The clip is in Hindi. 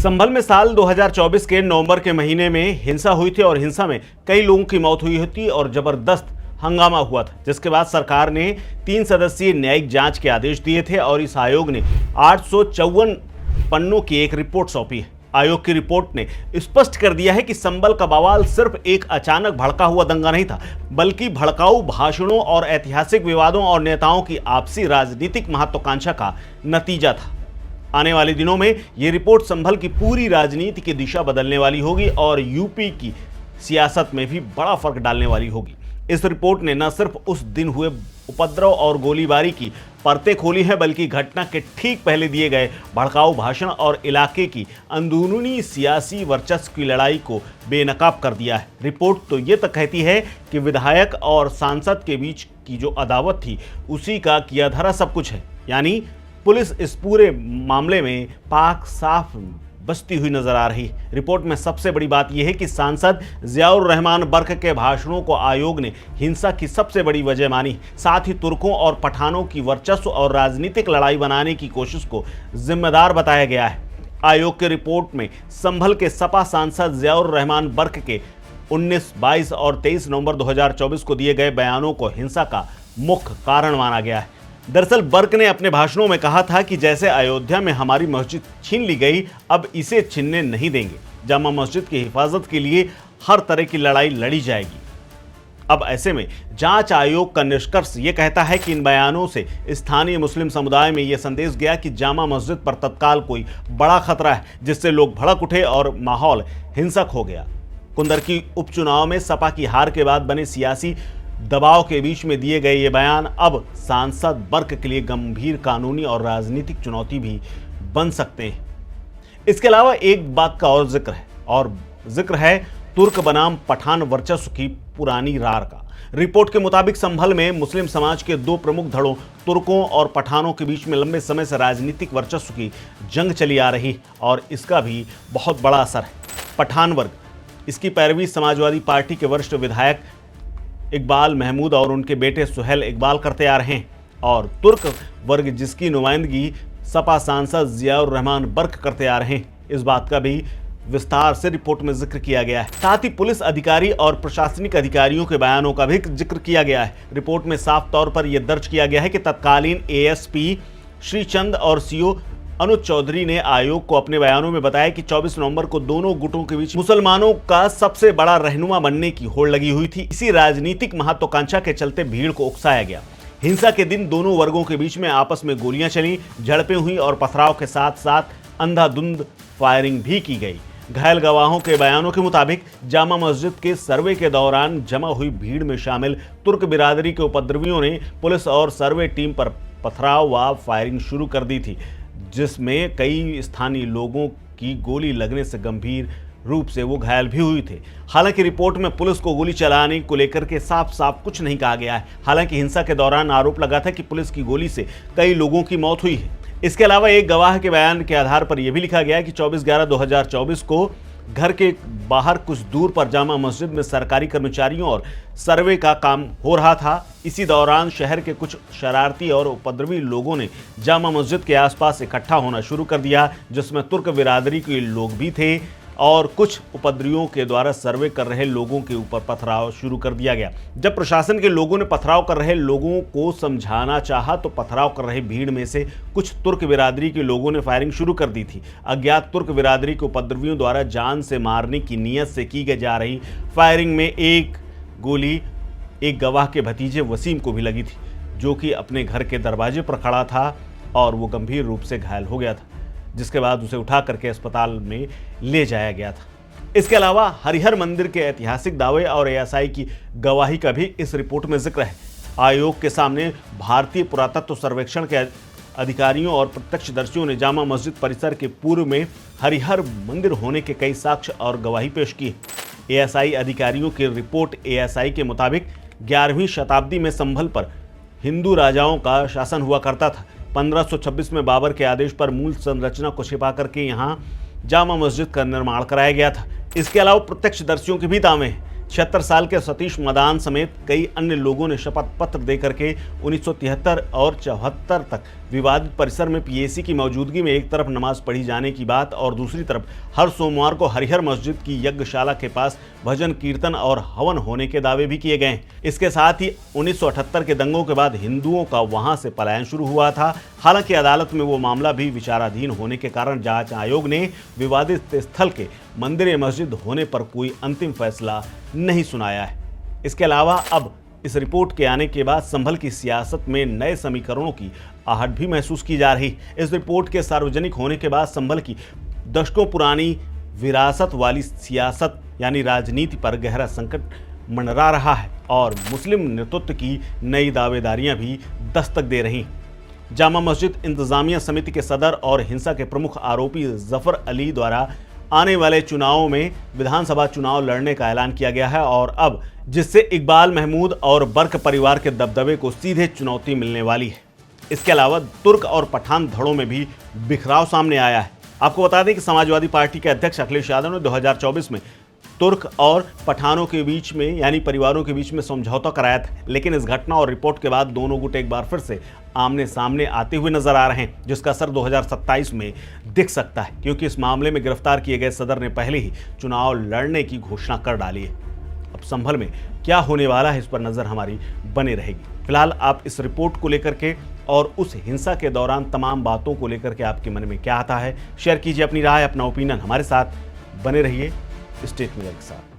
संभल में साल 2024 के नवंबर के महीने में हिंसा हुई थी और हिंसा में कई लोगों की मौत हुई थी और जबरदस्त हंगामा हुआ था, जिसके बाद सरकार ने 3 सदस्यीय न्यायिक जांच के आदेश दिए थे और इस आयोग ने 854 पन्नों की एक रिपोर्ट सौंपी है। आयोग की रिपोर्ट ने स्पष्ट कर दिया है कि संभल का बवाल सिर्फ एक अचानक भड़का हुआ दंगा नहीं था, बल्कि भड़काऊ भाषणों और ऐतिहासिक विवादों और नेताओं की आपसी राजनीतिक महत्वाकांक्षा का नतीजा था। आने वाले दिनों में ये रिपोर्ट संभल की पूरी राजनीति की दिशा बदलने वाली होगी और यूपी की सियासत में भी बड़ा फर्क डालने वाली होगी। इस रिपोर्ट ने न सिर्फ उस दिन हुए उपद्रव और गोलीबारी की परतें खोली हैं, बल्कि घटना के ठीक पहले दिए गए भड़काऊ भाषण और इलाके की अंदरूनी सियासी वर्चस्व की लड़ाई को बेनकाब कर दिया है। रिपोर्ट तो ये तक कहती है कि विधायक और सांसद के बीच की जो अदावत थी उसी का किया धरा सब कुछ है, यानी पुलिस इस पूरे मामले में पाक साफ बचती हुई नजर आ रही है। रिपोर्ट में सबसे बड़ी बात यह है कि सांसद जियाउर रहमान बर्क के भाषणों को आयोग ने हिंसा की सबसे बड़ी वजह मानी, साथ ही तुर्कों और पठानों की वर्चस्व और राजनीतिक लड़ाई बनाने की कोशिश को जिम्मेदार बताया गया है। आयोग की रिपोर्ट में संभल के सपा सांसद जियाउर रहमान बर्क के 19, 22 और 23 नवंबर 2024 को दिए गए बयानों को हिंसा का मुख्य कारण माना गया है। दरअसल बर्क ने अपने भाषणों में कहा था कि जैसे अयोध्या में हमारी मस्जिद छीन ली गई, अब इसे छीनने नहीं देंगे। जामा मस्जिद की हिफाजत के लिए हर तरह की लड़ाई लड़ी जाएगी। अब ऐसे में जांच आयोग का निष्कर्ष ये कहता है कि इन बयानों से स्थानीय मुस्लिम समुदाय में यह संदेश गया कि जामा मस्जिद पर तत्काल कोई बड़ा खतरा है, जिससे लोग भड़क उठे और माहौल हिंसक हो गया। कुंदरकी उपचुनाव में सपा की हार के बाद बने सियासी दबाव के बीच में दिए गए ये बयान अब सांसद बर्क के लिए गंभीर कानूनी और राजनीतिक चुनौती भी बन सकते हैं। इसके अलावा एक बात का और जिक्र है तुर्क बनाम पठान वर्चस्व की पुरानी रार का। रिपोर्ट के मुताबिक संभल में मुस्लिम समाज के 2 प्रमुख धड़ों तुर्कों और पठानों के बीच में लंबे समय से राजनीतिक वर्चस्व की जंग चली आ रही और इसका भी बहुत बड़ा असर है। पठान वर्ग इसकी पैरवी समाजवादी पार्टी के वरिष्ठ विधायक इकबाल महमूद और उनके बेटे सुहेल इकबाल करते आ रहे हैं और तुर्क वर्ग जिसकी नुमाइंदगी सपा सांसद जियाउर रहमान बर्क करते आ रहे हैं। इस बात का भी विस्तार से रिपोर्ट में जिक्र किया गया है। साथ ही पुलिस अधिकारी और प्रशासनिक अधिकारियों के बयानों का भी जिक्र किया गया है। रिपोर्ट में साफ तौर पर यह दर्ज किया गया है कि तत्कालीन एएसपी श्रीचंद और सीओ अनुज चौधरी ने आयोग को अपने बयानों में बताया कि 24 नवंबर को दोनों गुटों के बीच मुसलमानों का सबसे बड़ा रहनुमा बनने की होड़ लगी हुई थी। इसी राजनीतिक महत्वाकांक्षा के चलते भीड़ को उकसाया गया। हिंसा के दिन दोनों वर्गों के बीच में आपस में गोलियां चली, झड़पें हुई और पथराव के साथ साथ अंधाधुंध फायरिंग भी की गई। घायल गवाहों के बयानों के मुताबिक जामा मस्जिद के सर्वे के दौरान जमा हुई भीड़ में शामिल तुर्क बिरादरी के उपद्रवियों ने पुलिस और सर्वे टीम पर पथराव व फायरिंग शुरू कर दी थी, जिसमें कई स्थानीय लोगों की गोली लगने से गंभीर रूप से वो घायल भी हुए थे। हालांकि रिपोर्ट में पुलिस को गोली चलाने को लेकर के साफ कुछ नहीं कहा गया है। हालांकि हिंसा के दौरान आरोप लगा था कि पुलिस की गोली से कई लोगों की मौत हुई है। इसके अलावा एक गवाह के बयान के आधार पर यह भी लिखा गया है कि 24/11/2024 को घर के बाहर कुछ दूर पर जामा मस्जिद में सरकारी कर्मचारियों और सर्वे का काम हो रहा था। इसी दौरान शहर के कुछ शरारती और उपद्रवी लोगों ने जामा मस्जिद के आसपास इकट्ठा होना शुरू कर दिया, जिसमें तुर्क बिरादरी के लोग भी थे और कुछ उपद्रवियों के द्वारा सर्वे कर रहे लोगों के ऊपर पथराव शुरू कर दिया गया। जब प्रशासन के लोगों ने पथराव कर रहे लोगों को समझाना चाहा तो पथराव कर रहे भीड़ में से कुछ तुर्क बिरादरी के लोगों ने फायरिंग शुरू कर दी थी। अज्ञात तुर्क बिरादरी के उपद्रवियों द्वारा जान से मारने की नीयत से की जा रही फायरिंग में एक गोली एक गवाह के भतीजे वसीम को भी लगी थी, जो कि अपने घर के दरवाजे पर खड़ा था और वो गंभीर रूप से घायल हो गया था, जिसके बाद उसे उठा करके अस्पताल में ले जाया गया था। इसके अलावा हरिहर मंदिर के ऐतिहासिक दावे और एएसआई की गवाही का भी इस रिपोर्ट में जिक्र है। आयोग के सामने भारतीय पुरातत्व सर्वेक्षण के अधिकारियों और प्रत्यक्षदर्शियों ने जामा मस्जिद परिसर के पूर्व में हरिहर मंदिर होने के कई साक्ष्य और गवाही पेश की। एएसआई अधिकारियों की रिपोर्ट एएसआई के मुताबिक 11वीं शताब्दी में संभल पर हिंदू राजाओं का शासन हुआ करता था। 1526 में बाबर के आदेश पर मूल संरचना को छिपा करके यहाँ जामा मस्जिद का निर्माण कराया गया था। इसके अलावा प्रत्यक्षदर्शियों के भी दावे हैं। 76 साल के सतीश मदान समेत कई अन्य लोगों ने शपथ पत्र देकर के 1973 और 74 तक विवादित परिसर में पीएसी की मौजूदगी में एक तरफ नमाज पढ़ी जाने की बात और दूसरी तरफ हर सोमवार को हरिहर मस्जिद की यज्ञशाला के पास भजन कीर्तन और हवन होने के दावे भी किए गए। इसके साथ ही 1978 के दंगों के बाद हिंदुओं का वहां से पलायन शुरू हुआ था। हालांकि अदालत में वो मामला भी विचाराधीन होने के कारण जांच आयोग ने विवादित स्थल के मंदिर या मस्जिद होने पर कोई अंतिम फैसला नहीं सुनाया है। इसके अलावा अब इस रिपोर्ट के आने के बाद संभल की सियासत में नए समीकरणों की आहट भी महसूस की जा रही। इस रिपोर्ट के सार्वजनिक होने के बाद संभल की दशकों पुरानी विरासत वाली सियासत यानी राजनीति पर गहरा संकट मंडरा रहा है और मुस्लिम नेतृत्व की नई दावेदारियां भी दस्तक दे रही। जामा मस्जिद इंतजामिया समिति के सदर और हिंसा के प्रमुख आरोपी जफर अली द्वारा आने वाले चुनावों में विधानसभा चुनाव लड़ने का ऐलान किया गया है और अब जिससे इकबाल महमूद और बर्क परिवार के दबदबे को सीधे चुनौती मिलने वाली है। इसके अलावा तुर्क और पठान धड़ों में भी बिखराव सामने आया है। आपको बता दें कि समाजवादी पार्टी के अध्यक्ष अखिलेश यादव ने 2024 में तुर्क और पठानों के बीच में यानी परिवारों के बीच में समझौता कराया था, लेकिन इस घटना और रिपोर्ट के बाद दोनों गुट एक बार फिर से आमने सामने आते हुए नजर आ रहे हैं, जिसका असर 2027 में दिख सकता है, क्योंकि इस मामले में गिरफ्तार किए गए सदर ने पहले ही चुनाव लड़ने की घोषणा कर डाली है। अब संभल में क्या होने वाला है इस पर नजर हमारी बनी रहेगी। फिलहाल आप इस रिपोर्ट को लेकर के और उस हिंसा के दौरान तमाम बातों को लेकर के आपके मन में क्या आता है, शेयर कीजिए अपनी राय, अपना ओपिनियन हमारे साथ बने रहिए स्टेट मीडिया के साथ।